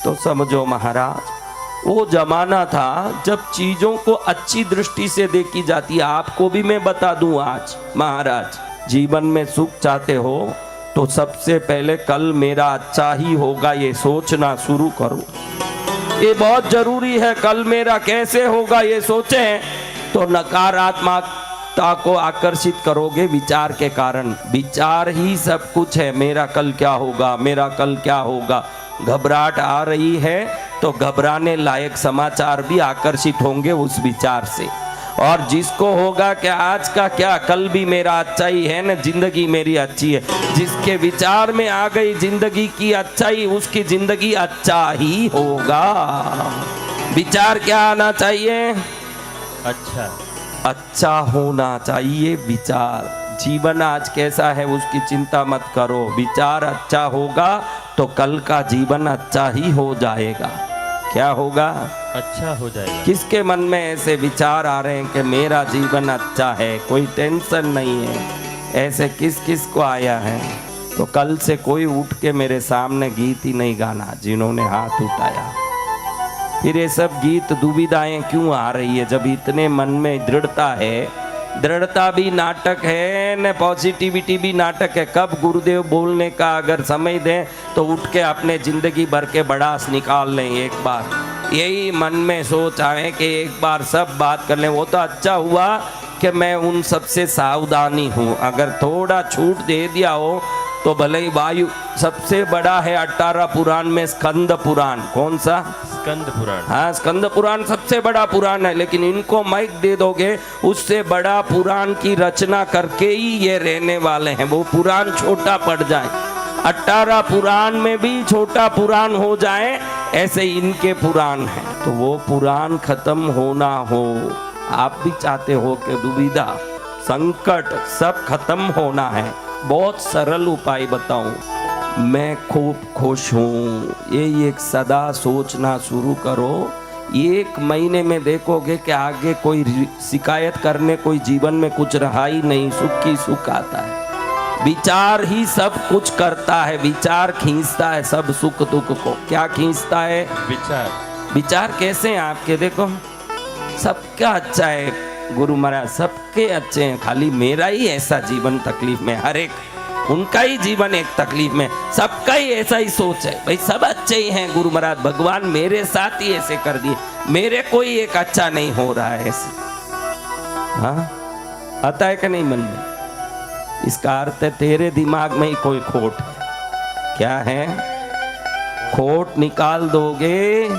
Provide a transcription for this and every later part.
तो समझो महाराज, वो जमाना था जब चीजों को अच्छी दृष्टि से देखी जाती। आपको भी मैं बता दूं आज महाराज, जीवन में सुख चाहते हो तो सबसे पहले कल मेरा अच्छा ही होगा ये सोचना शुरू करो। ये बहुत जरूरी है। कल मेरा कैसे होगा ये सोचें तो नकारात्मकता को आकर्षित करोगे विचार के कारण। विचार ही सब कुछ है। मेरा कल क्या होगा, मेरा कल क्या होगा। घबराहट आ रही है तो घबराने लायक समाचार भी आकर्षित होंगे उस विचार से। और जिसको होगा कि आज का क्या, कल भी मेरा अच्छा ही है ना, जिंदगी मेरी अच्छी है, जिसके विचार में आ गई जिंदगी की अच्छाई, उसकी जिंदगी अच्छा ही होगा। विचार क्या आना चाहिए? अच्छा होना चाहिए विचार। जीवन आज कैसा है उसकी चिंता मत करो। विचार अच्छा होगा तो कल का जीवन अच्छा ही हो जाएगा। क्या होगा? अच्छा हो जाएगा। किसके मन में ऐसे विचार आ रहे हैं कि मेरा जीवन अच्छा है, कोई टेंशन नहीं है? ऐसे किस किस को आया है? तो कल से कोई उठ के मेरे सामने गीत ही नहीं गाना जिन्होंने हाथ उठाया। फिर ये सब गीत दुविधाएं क्यों आ रही है जब इतने मन में दृढ़ता है? दृढ़ता भी नाटक है न पॉजिटिविटी भी नाटक है। कब गुरुदेव बोलने का अगर समय दें तो उठ के अपने जिंदगी भर के बड़ास निकाल लें। एक बार यही मन में सोच आए कि एक बार सब बात कर लें। वो तो अच्छा हुआ कि मैं उन सबसे सावधानी हूँ। अगर थोड़ा छूट दे दिया हो तो भले ही वायु सबसे बड़ा है 18 पुराण में स्कंद पुराण। कौन सा? स्कंद पुराण। हाँ, स्कंद पुराण सबसे बड़ा पुराण है। लेकिन इनको माइक दे दोगे उससे बड़ा पुराण की रचना करके ही ये रहने वाले हैं। वो पुराण छोटा पड़ जाए, 18 पुराण में भी छोटा पुराण हो जाए, ऐसे इनके पुराण हैं। तो वो पुराण खत्म होना हो, आप भी चाहते हो कि दुविधा संकट सब खत्म होना है। बहुत सरल उपाय बताऊं। मैं खूब खुश हूँ, ये एक सदा सोचना शुरू करो। 1 महीने में देखोगे कि आगे कोई शिकायत करने कोई जीवन में कुछ रहा ही नहीं। सुख ही सुख आता है। विचार ही सब कुछ करता है। विचार खींचता है सब सुख दुख को। क्या खींचता है? विचार। विचार कैसे हैं आपके? देखो सबका अच्छा है गुरु महाराज, सबके अच्छे हैं, खाली मेरा ही ऐसा जीवन तकलीफ में। हर एक उनका ही जीवन एक तकलीफ में, सबका ही ऐसा ही सोच है। भाई सब अच्छे ही हैं गुरु महाराज, भगवान मेरे साथ ही ऐसे कर दिए, मेरे कोई एक अच्छा नहीं हो रहा है ऐसे। हाँ, आता है कि नहीं मन में? इसका अर्थ है तेरे दिमाग में ही कोई खोट है। क्या है? खोट निकाल दोगे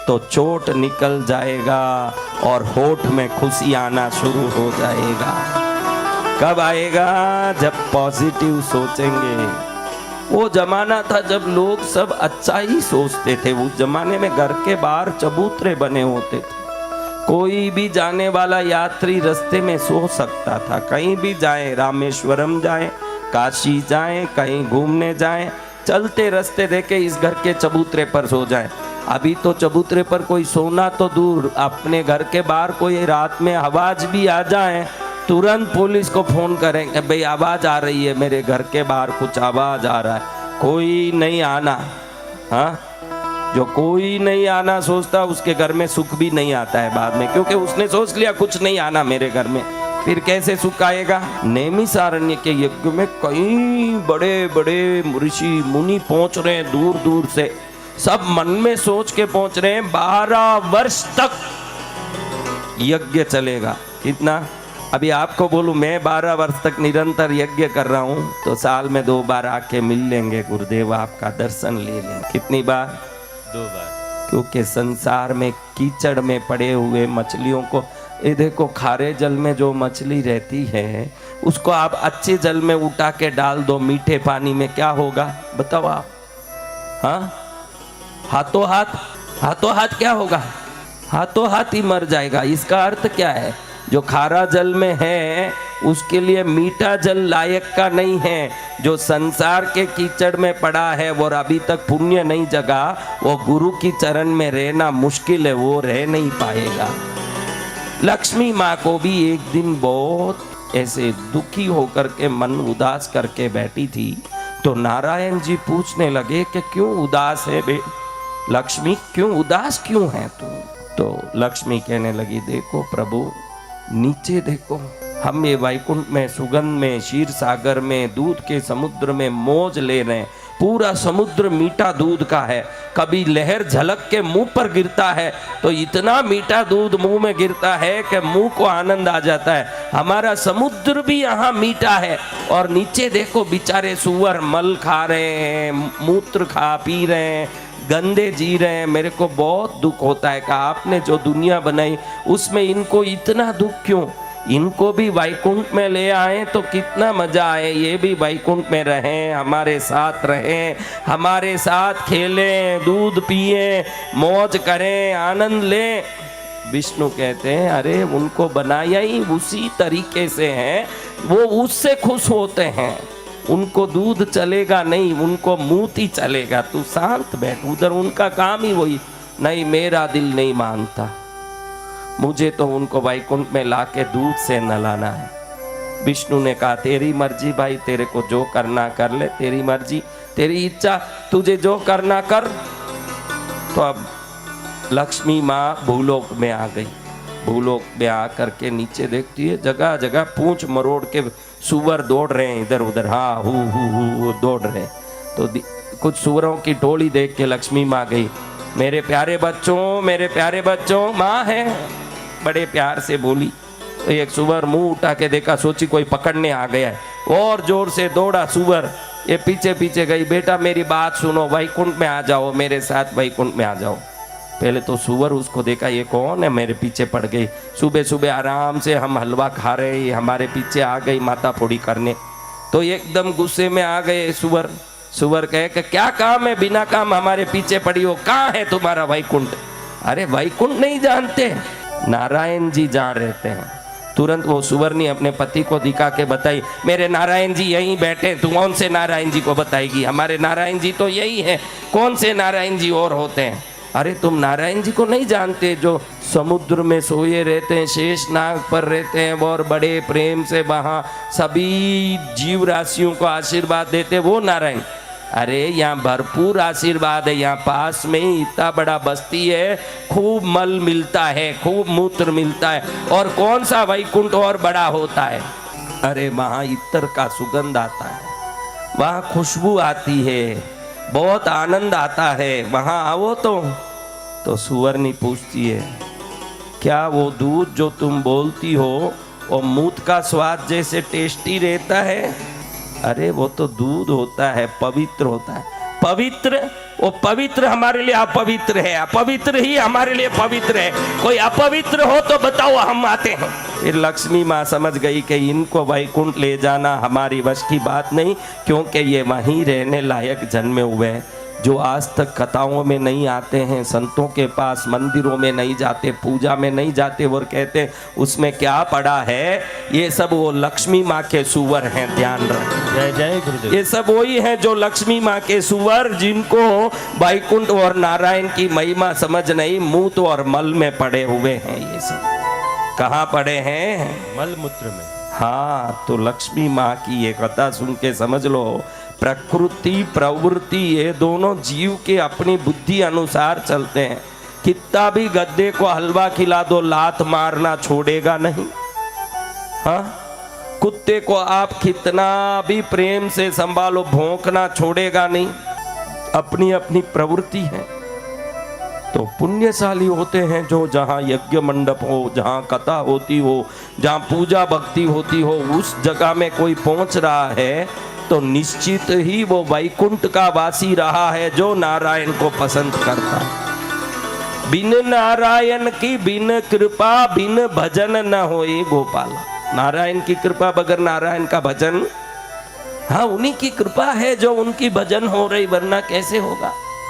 तो चोट निकल जाएगा और होठ में खुशी आना शुरू हो जाएगा। कब आएगा? जब पॉजिटिव सोचेंगे। वो जमाना था जब लोग सब अच्छा ही सोचते थे। उस जमाने में घर के बाहर चबूतरे बने होते थे। कोई भी जाने वाला यात्री रास्ते में सो सकता था। कहीं भी जाए, रामेश्वरम जाए, काशी जाए, कहीं घूमने जाए, चलते रास्ते देखे इस घर के चबूतरे पर सो जाए। अभी तो चबूतरे पर कोई सोना तो दूर, अपने घर के बाहर कोई रात में आवाज भी आ जाए तुरंत पुलिस को फोन करेंगे, भाई आवाज आ रही है, मेरे घर के बाहर कुछ आवाज आ रहा है। कोई नहीं आना। हाँ, जो कोई नहीं आना सोचता उसके घर में सुख भी नहीं आता है बाद में, क्योंकि उसने सोच लिया कुछ नहीं आना मेरे घर में। फिर कैसे सुख आएगा? नैमिषारण्य के यज्ञ में कई बड़े बड़े ऋषि मुनि पहुंच रहे हैं दूर दूर से। सब मन में सोच के पहुंच रहे हैं 12 वर्ष तक यज्ञ चलेगा। कितना? अभी आपको बोलूं मैं 12 वर्ष तक निरंतर यज्ञ कर रहा हूं तो साल में 2 बार आके मिल लेंगे गुरुदेव, आपका दर्शन ले लेंगे। कितनी बार? 2 बार। क्योंकि संसार में कीचड़ में पड़े हुए मछलियों को, ये देखो खारे जल में जो मछली रहती है उसको आप अच्छे जल में उठा के डाल दो मीठे पानी में, क्या होगा बताओ आप? हाँ, हाथों हाथ क्या होगा? हाथों हाथ ही मर जाएगा। इसका अर्थ क्या है? जो खारा जल में है उसके लिए मीठा जल लायक का नहीं है। जो संसार के कीचड़ में पड़ा है और अभी तक पुण्य नहीं जगा, वो गुरु की चरण में रहना मुश्किल है, वो रह नहीं पाएगा। लक्ष्मी माँ को भी एक दिन बहुत ऐसे दुखी होकर के मन उदास करके बैठी थी तो नारायण जी पूछने लगे कि क्यों उदास है बे? लक्ष्मी क्यों उदास क्यों है तू? तो लक्ष्मी कहने लगी, देखो प्रभु, नीचे देखो, हम ये वैकुंठ में, सुगंध में, क्षीर सागर में, दूध के समुद्र में मौज ले रहे हैं। पूरा समुद्र मीठा दूध का है। कभी लहर झलक के मुंह पर गिरता है तो इतना मीठा दूध मुंह में गिरता है कि मुंह को आनंद आ जाता है। हमारा समुद्र भी यहाँ मीठा है। और नीचे देखो, बेचारे सुअर मल खा रहे हैं, मूत्र खा पी रहे हैं, गंदे जी रहे हैं। मेरे को बहुत दुख होता है कि आपने जो दुनिया बनाई उसमें इनको इतना दुख क्यों? इनको भी वैकुंठ में ले आए तो कितना मजा आए। ये भी वैकुंठ में रहें, हमारे साथ रहें, हमारे साथ खेलें, दूध पिए, मौज करें, आनंद लें। विष्णु कहते हैं, अरे उनको बनाया ही उसी तरीके से है, वो उससे खुश होते हैं। उनको दूध चलेगा नहीं, उनको मूत ही चलेगा। तू शांत बैठ, उधर उनका काम ही वही। नहीं, मेरा दिल नहीं मानता, मुझे तो उनको वैकुंठ में लाके दूध से नहलाना है। विष्णु ने कहा, तेरी मर्जी भाई, तेरे को जो करना कर ले, तेरी मर्जी, तेरी इच्छा, तुझे जो करना कर। तो अब लक्ष्मी माँ भूलोक में आ गई। भूलोक में आ करके नीचे देखती है, जगह जगह पूंछ मरोड़ के सुअर दौड़ रहे हैं इधर उधर, हाँ हु दौड़ रहे हैं। तो कुछ सुअरों की टोली देख के लक्ष्मी माँ गई, मेरे प्यारे बच्चों, मेरे प्यारे बच्चों, माँ है, बड़े प्यार से बोली। तो एक सुअर मुंह उठा के देखा, सोची कोई पकड़ने आ गया है, और जोर से दौड़ा सुअर। ये पीछे पीछे गई, बेटा मेरी बात सुनो, वैकुंठ में आ जाओ, मेरे साथ वैकुंठ में आ जाओ। पहले तो सुअर उसको देखा, ये कौन है, मेरे पीछे पड़ गई। सुबह सुबह आराम से हम हलवा खा रहे, हमारे पीछे आ गई माता फोड़ी करने। तो एकदम गुस्से में आ गए सुअर। सुअर कहे कि क्या काम है, बिना काम हमारे पीछे पड़ी हो, कहाँ है तुम्हारा वैकुंठ? अरे वैकुंठ नहीं जानते, नारायण जी जहाँ रहते हैं। तुरंत वो सुअर ने अपने पति को दिखा के बताई, मेरे नारायण जी यहीं बैठे। तू कौन से नारायण जी को बताएगी? हमारे नारायण जी तो यही है, कौन से नारायण जी और होते हैं? अरे तुम नारायण जी को नहीं जानते, जो समुद्र में सोए रहते हैं, शेष नाग पर रहते हैं, और बड़े प्रेम से वहाँ सभी जीव राशियों को आशीर्वाद देते, वो नारायण। अरे यहाँ भरपूर आशीर्वाद है, यहाँ पास में ही इतना बड़ा बस्ती है, खूब मल मिलता है, खूब मूत्र मिलता है। और कौन सा वैकुंठ और बड़ा होता है? अरे वहाँ इत्र का सुगंध आता है, वहाँ खुशबू आती है, बहुत आनंद आता है, वहाँ आओ। तो सुअरनी पूछती है, क्या वो दूध जो तुम बोलती हो वो मूत का स्वाद जैसे टेस्टी रहता है? अरे वो तो दूध होता है, पवित्र होता है। पवित्र, वो पवित्र हमारे लिए अपवित्र है, अपवित्र ही हमारे लिए पवित्र है। कोई अपवित्र हो तो बताओ, हम आते हैं। फिर लक्ष्मी माँ समझ गई कि इनको वैकुंठ ले जाना हमारी वश की बात नहीं, क्योंकि ये वहीं रहने लायक जन्मे हुए हैं। जो आज तक कथाओं में नहीं आते हैं, संतों के पास, मंदिरों में नहीं जाते, पूजा में नहीं जाते, और कहते हैं उसमें क्या पड़ा है, ये सब वो लक्ष्मी माँ के सुअर हैं। ध्यान रखें। जय जय गुरुदेव। ये सब वही हैं जो लक्ष्मी माँ के सुअर, जिनको वैकुंठ और नारायण की महिमा समझ नहीं, मूत और मल में पड़े हुए हैं। ये सब कहाँ पड़े हैं? मल मूत्र में। हाँ, तो लक्ष्मी माँ की ये कथा सुन के समझ लो, प्रकृति प्रवृत्ति ये दोनों जीव के अपनी बुद्धि अनुसार चलते हैं। कितना भी गद्दे को हलवा खिला दो, लात मारना छोड़ेगा नहीं। हाँ, कुत्ते को आप कितना भी प्रेम से संभालो, भौंकना छोड़ेगा नहीं। अपनी अपनी प्रवृत्ति है। तो पुण्यशाली होते हैं जो जहाँ यज्ञ मंडप हो, जहाँ कथा होती हो, जहाँ पूजा भक्ति होती हो, उस जगह में कोई पहुँच रहा है तो निश्चित ही वो वैकुंठ का वासी रहा है, जो नारायण को पसंद करता है। बिन नारायण की बिन कृपा बिन भजन न होए गोपाला। नारायण की कृपा बगैर नारायण का भजन, हाँ उन्हीं की कृपा है जो उनकी भजन हो रही, वरना कैसे होगा।